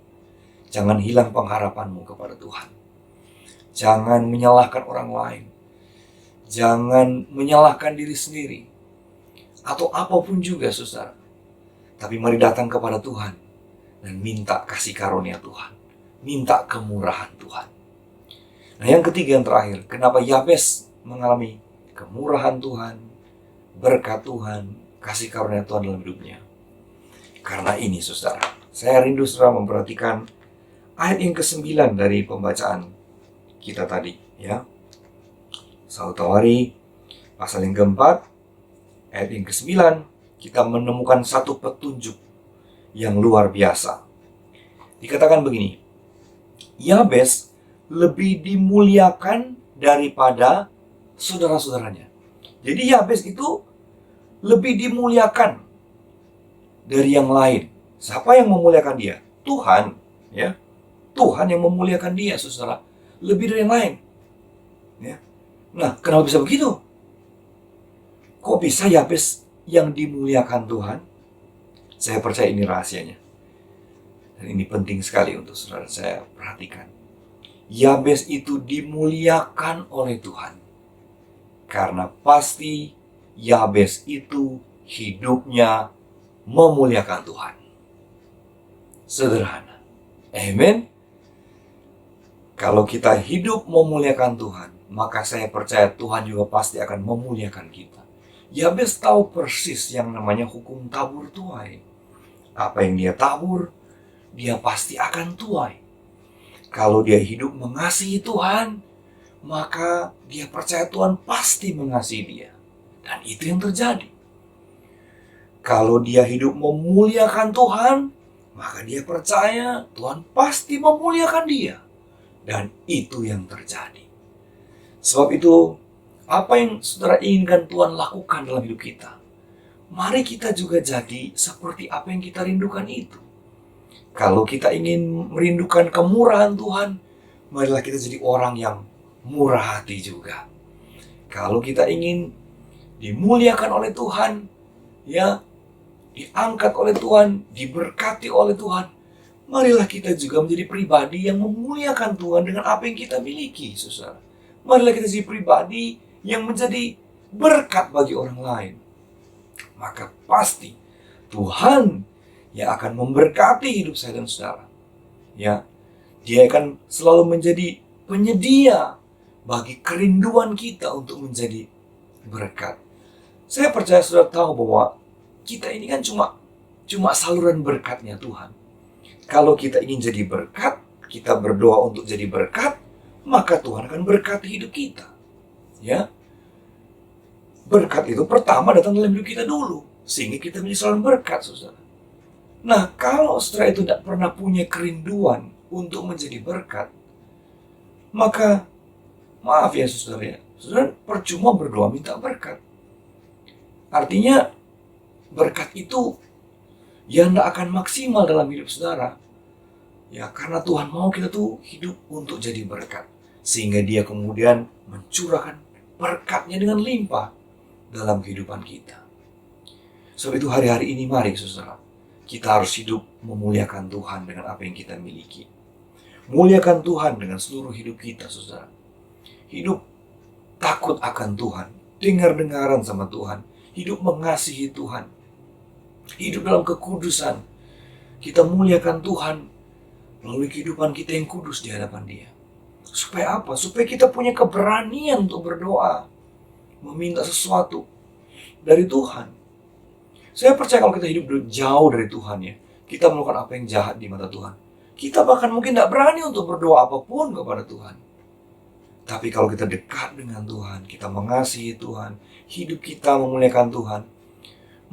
Jangan hilang pengharapanmu kepada Tuhan. Jangan menyalahkan orang lain. Jangan menyalahkan diri sendiri. Atau apapun juga, saudara. Tapi mari datang kepada Tuhan dan minta kasih karunia Tuhan. Minta kemurahan Tuhan. Nah, yang ketiga, yang terakhir, kenapa Yabes mengalami kemurahan Tuhan, berkat Tuhan, kasih karunia Tuhan dalam hidupnya? Karena ini, saudara, saya rindu saudara memperhatikan ayat yang ke-9 dari pembacaan kita tadi, ya. Satu Tawari pasal yang keempat, ayat yang ke-9, kita menemukan satu petunjuk yang luar biasa. Dikatakan begini, Yabes lebih dimuliakan daripada saudara-saudaranya. Jadi Yabes itu lebih dimuliakan dari yang lain. Siapa yang memuliakan dia? Tuhan, ya. Tuhan yang memuliakan dia, saudara. Lebih dari yang lain. Ya. Nah, kenapa bisa begitu? Kok bisa Yabes yang dimuliakan Tuhan? Saya percaya ini rahasianya. Dan ini penting sekali untuk saudara saya perhatikan. Yabes itu dimuliakan oleh Tuhan. Karena pasti Yabes itu hidupnya memuliakan Tuhan. Sederhana. Amin. Kalau kita hidup memuliakan Tuhan, maka saya percaya Tuhan juga pasti akan memuliakan kita. Yabes tahu persis yang namanya hukum tabur tuai. Apa yang dia tabur, dia pasti akan tuai. Kalau dia hidup mengasihi Tuhan, maka dia percaya Tuhan pasti mengasihi dia. Dan itu yang terjadi. Kalau dia hidup memuliakan Tuhan, maka dia percaya Tuhan pasti memuliakan dia. Dan itu yang terjadi. Sebab itu, apa yang saudara inginkan Tuhan lakukan dalam hidup kita, mari kita juga jadi seperti apa yang kita rindukan itu. Kalau kita ingin merindukan kemurahan Tuhan, marilah kita jadi orang yang murah hati juga. Kalau kita ingin dimuliakan oleh Tuhan, ya, diangkat oleh Tuhan, diberkati oleh Tuhan, marilah kita juga menjadi pribadi yang memuliakan Tuhan dengan apa yang kita miliki, saudara. Marilah kita jadi pribadi yang menjadi berkat bagi orang lain. Maka pasti Tuhan yang akan memberkati hidup saya dan saudara. Ya, Dia akan selalu menjadi penyedia bagi kerinduan kita untuk menjadi berkat. Saya percaya saudara tahu bahwa kita ini kan cuma saluran berkatnya Tuhan. Kalau kita ingin jadi berkat, kita berdoa untuk jadi berkat, maka Tuhan akan berkati hidup kita. Ya, berkat itu pertama datang dalam hidup kita dulu, sehingga kita menjadi saluran berkat, saudara. Nah, kalau saudara itu tidak pernah punya kerinduan untuk menjadi berkat, maka maaf ya saudara, saudara percuma berdoa minta berkat. Artinya berkat itu yang tidak akan maksimal dalam hidup saudara. Ya, karena Tuhan mau kita tuh hidup untuk jadi berkat. Sehingga Dia kemudian mencurahkan berkatnya dengan limpah dalam kehidupan kita. Sebab itu hari-hari ini mari saudara, kita harus hidup memuliakan Tuhan dengan apa yang kita miliki. Muliakan Tuhan dengan seluruh hidup kita, saudara. Hidup takut akan Tuhan, dengar-dengaran sama Tuhan, hidup mengasihi Tuhan, hidup dalam kekudusan. Kita muliakan Tuhan melalui kehidupan kita yang kudus di hadapan Dia. Supaya apa? Supaya kita punya keberanian untuk berdoa, meminta sesuatu dari Tuhan. Saya percaya kalau kita hidup jauh dari Tuhan, ya, kita melakukan apa yang jahat di mata Tuhan, kita bahkan mungkin tidak berani untuk berdoa apapun kepada Tuhan. Tapi kalau kita dekat dengan Tuhan, kita mengasihi Tuhan, hidup kita memuliakan Tuhan,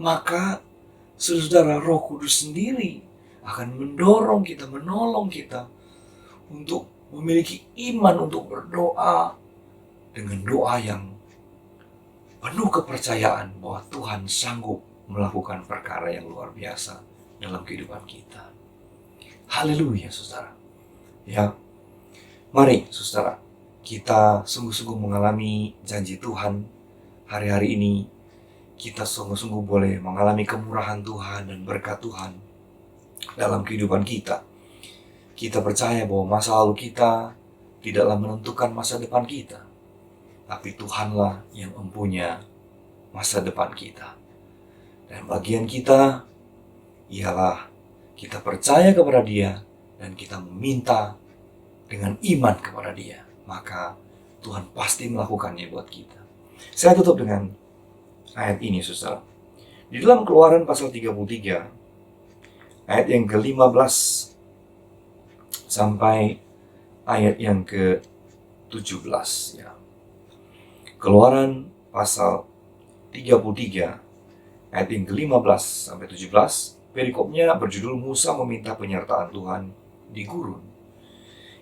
maka saudara, Roh Kudus sendiri akan mendorong kita, menolong kita untuk memiliki iman untuk berdoa dengan doa yang penuh kepercayaan bahwa Tuhan sanggup melakukan perkara yang luar biasa dalam kehidupan kita. Haleluya, saudara. Ya, mari saudara, kita sungguh-sungguh mengalami janji Tuhan hari-hari ini. Kita sungguh-sungguh boleh mengalami kemurahan Tuhan dan berkat Tuhan dalam kehidupan kita. Kita percaya bahwa masa lalu kita tidaklah menentukan masa depan kita, tapi Tuhanlah yang mempunyai masa depan kita. Dan bagian kita ialah kita percaya kepada Dia dan kita meminta dengan iman kepada Dia. Maka Tuhan pasti melakukannya buat kita. Saya tutup dengan ayat ini, saudara. Di dalam Keluaran pasal 33 ayat yang ke-15 sampai ayat yang ke-17, ya. Keluaran pasal 33 ayat yang ke-15 sampai 17, perikopnya berjudul Musa meminta penyertaan Tuhan di gurun.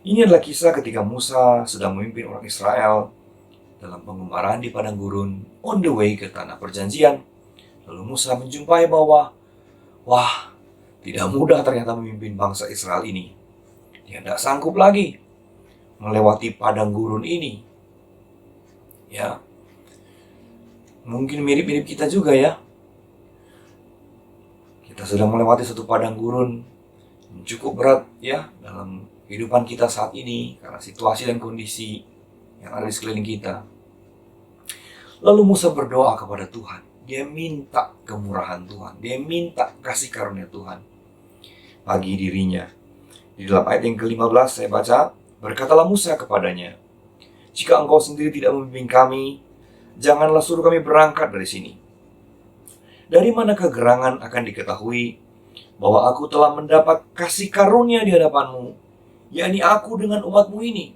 Ini adalah kisah ketika Musa sedang memimpin orang Israel dalam pengembaraan di padang gurun on the way ke tanah perjanjian. Lalu Musa menjumpai bahwa, wah, tidak mudah ternyata memimpin bangsa Israel ini. Dia tidak sanggup lagi melewati padang gurun ini. Ya, mungkin mirip-mirip kita juga, ya. Kita sedang melewati satu padang gurun yang cukup berat, ya, dalam kehidupan kita saat ini karena situasi dan kondisi yang ada di sekeliling kita. Lalu Musa berdoa kepada Tuhan. Dia minta kemurahan Tuhan. Dia minta kasih karunia Tuhan bagi dirinya. Di dalam ayat yang ke-15 saya baca, berkatalah Musa kepadanya, jika engkau sendiri tidak membimbing kami, janganlah suruh kami berangkat dari sini. Dari manakah gerangan akan diketahui bahwa aku telah mendapat kasih karunia di hadapanmu, yakni aku dengan umatmu ini?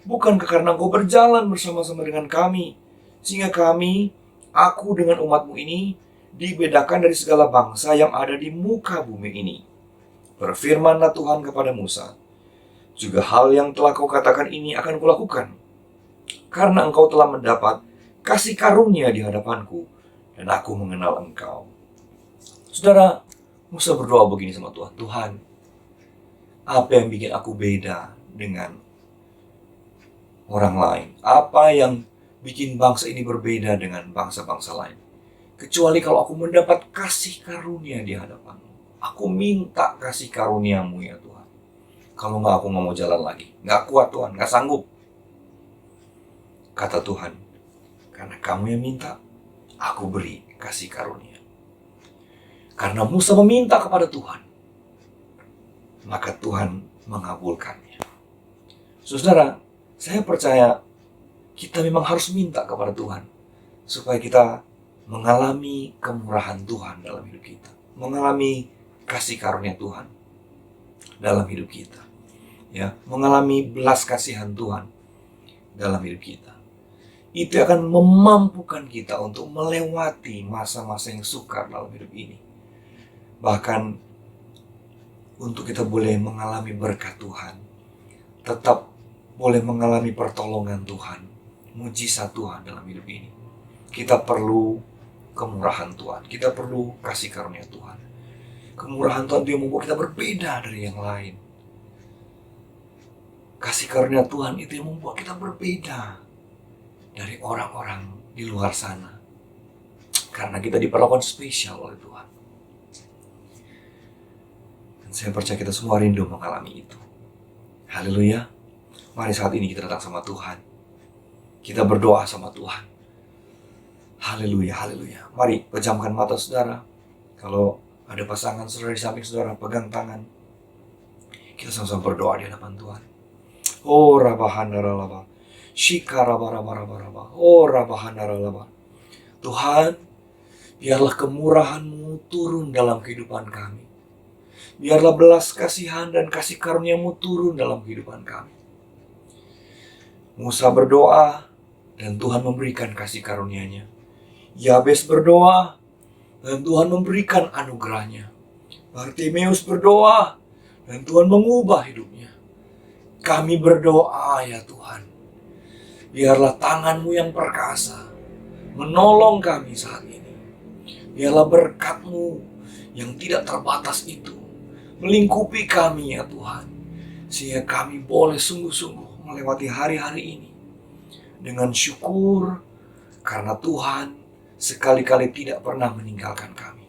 Bukankah karena engkau berjalan bersama-sama dengan kami, sehingga kami, aku dengan umatmu ini, dibedakan dari segala bangsa yang ada di muka bumi ini? Berfirmanlah Tuhan kepada Musa, juga hal yang telah kau katakan ini akan kulakukan, karena engkau telah mendapat kasih karunia di hadapanku, dan aku mengenal engkau. Saudara, Musa berdoa begini sama Tuhan, Tuhan, apa yang bikin aku beda dengan orang lain? Apa yang bikin bangsa ini berbeda dengan bangsa-bangsa lain? Kecuali kalau aku mendapat kasih karunia di hadapanmu. Aku minta kasih karuniamu ya Tuhan. Kalau nggak, aku nggak mau jalan lagi. Nggak kuat Tuhan, nggak sanggup. Kata Tuhan, karena kamu yang minta, aku beri kasih karunia. Karena Musa meminta kepada Tuhan, maka Tuhan mengabulkannya. Saudara, saya percaya kita memang harus minta kepada Tuhan supaya kita mengalami kemurahan Tuhan dalam hidup kita, mengalami kasih karunia Tuhan dalam hidup kita, ya, mengalami belas kasihan Tuhan dalam hidup kita. Itu akan memampukan kita untuk melewati masa-masa yang sukar dalam hidup ini. Bahkan untuk kita boleh mengalami berkat Tuhan, tetap boleh mengalami pertolongan Tuhan, mujizat Tuhan dalam hidup ini. Kita perlu kemurahan Tuhan, kita perlu kasih karunia Tuhan. Kemurahan Tuhan itu yang membuat kita berbeda dari yang lain. Kasih karunia Tuhan itu yang membuat kita berbeda dari orang-orang di luar sana. Karena kita diperlakukan spesial oleh Tuhan. Dan saya percaya kita semua rindu mengalami itu. Haleluya. Mari saat ini kita datang sama Tuhan. Kita berdoa sama Tuhan. Haleluya, haleluya. Mari pejamkan mata saudara. Kalau ada pasangan saudara di samping saudara, pegang tangan. Kita sama-sama berdoa di hadapan Tuhan. Oh rabahandaralaba. Shikarabarabaraba. Oh rabahandaralaba. Tuhan, biarlah kemurahan-Mu turun dalam kehidupan kami. Biarlah belas kasihan dan kasih karunia-Mu turun dalam kehidupan kami. Musa berdoa dan Tuhan memberikan kasih karunia-Nya. Yabes berdoa dan Tuhan memberikan anugerahnya. Bartimeus berdoa dan Tuhan mengubah hidupnya. Kami berdoa ya Tuhan, biarlah tangan-Mu yang perkasa menolong kami saat ini. Biarlah berkat-Mu yang tidak terbatas itu melingkupi kami ya Tuhan, sehingga kami boleh sungguh-sungguh melewati hari-hari ini dengan syukur karena Tuhan sekali-kali tidak pernah meninggalkan kami.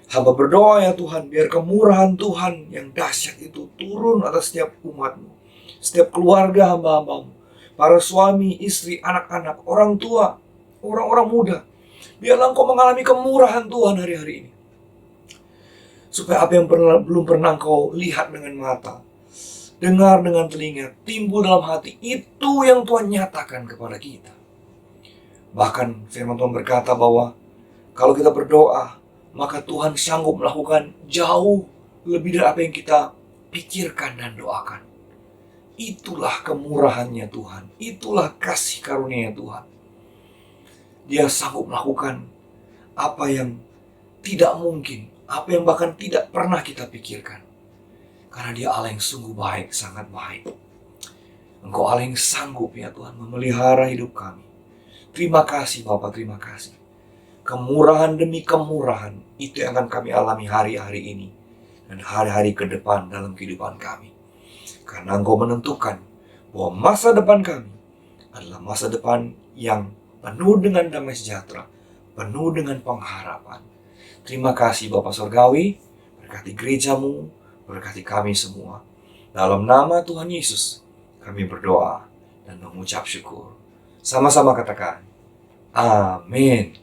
Hamba berdoa ya Tuhan, biar kemurahan Tuhan yang dahsyat itu turun atas setiap umat-Mu, setiap keluarga hamba-hamba-Mu, para suami, istri, anak-anak, orang tua, orang-orang muda. Biarlah Engkau mengalami kemurahan Tuhan hari-hari ini. Supaya apa yang belum pernah Engkau lihat dengan mata, dengar dengan telinga, timbul dalam hati, itu yang Tuhan nyatakan kepada kita. Bahkan firman Tuhan berkata bahwa kalau kita berdoa, maka Tuhan sanggup melakukan jauh lebih dari apa yang kita pikirkan dan doakan. Itulah kemurahannya Tuhan, itulah kasih karunia Tuhan. Dia sanggup melakukan apa yang tidak mungkin, apa yang bahkan tidak pernah kita pikirkan. Karena Dia Allah yang sungguh baik, sangat baik. Engkau Allah yang sanggup ya Tuhan memelihara hidup kami. Terima kasih Bapa, terima kasih. Kemurahan demi kemurahan itu yang akan kami alami hari-hari ini dan hari-hari ke depan dalam kehidupan kami. Karena Engkau menentukan bahwa masa depan kami adalah masa depan yang penuh dengan damai sejahtera, penuh dengan pengharapan. Terima kasih Bapa Surgawi, berkati gereja-Mu, berkati kami semua. Dalam nama Tuhan Yesus kami berdoa dan mengucap syukur. Sama-sama katakan, amin.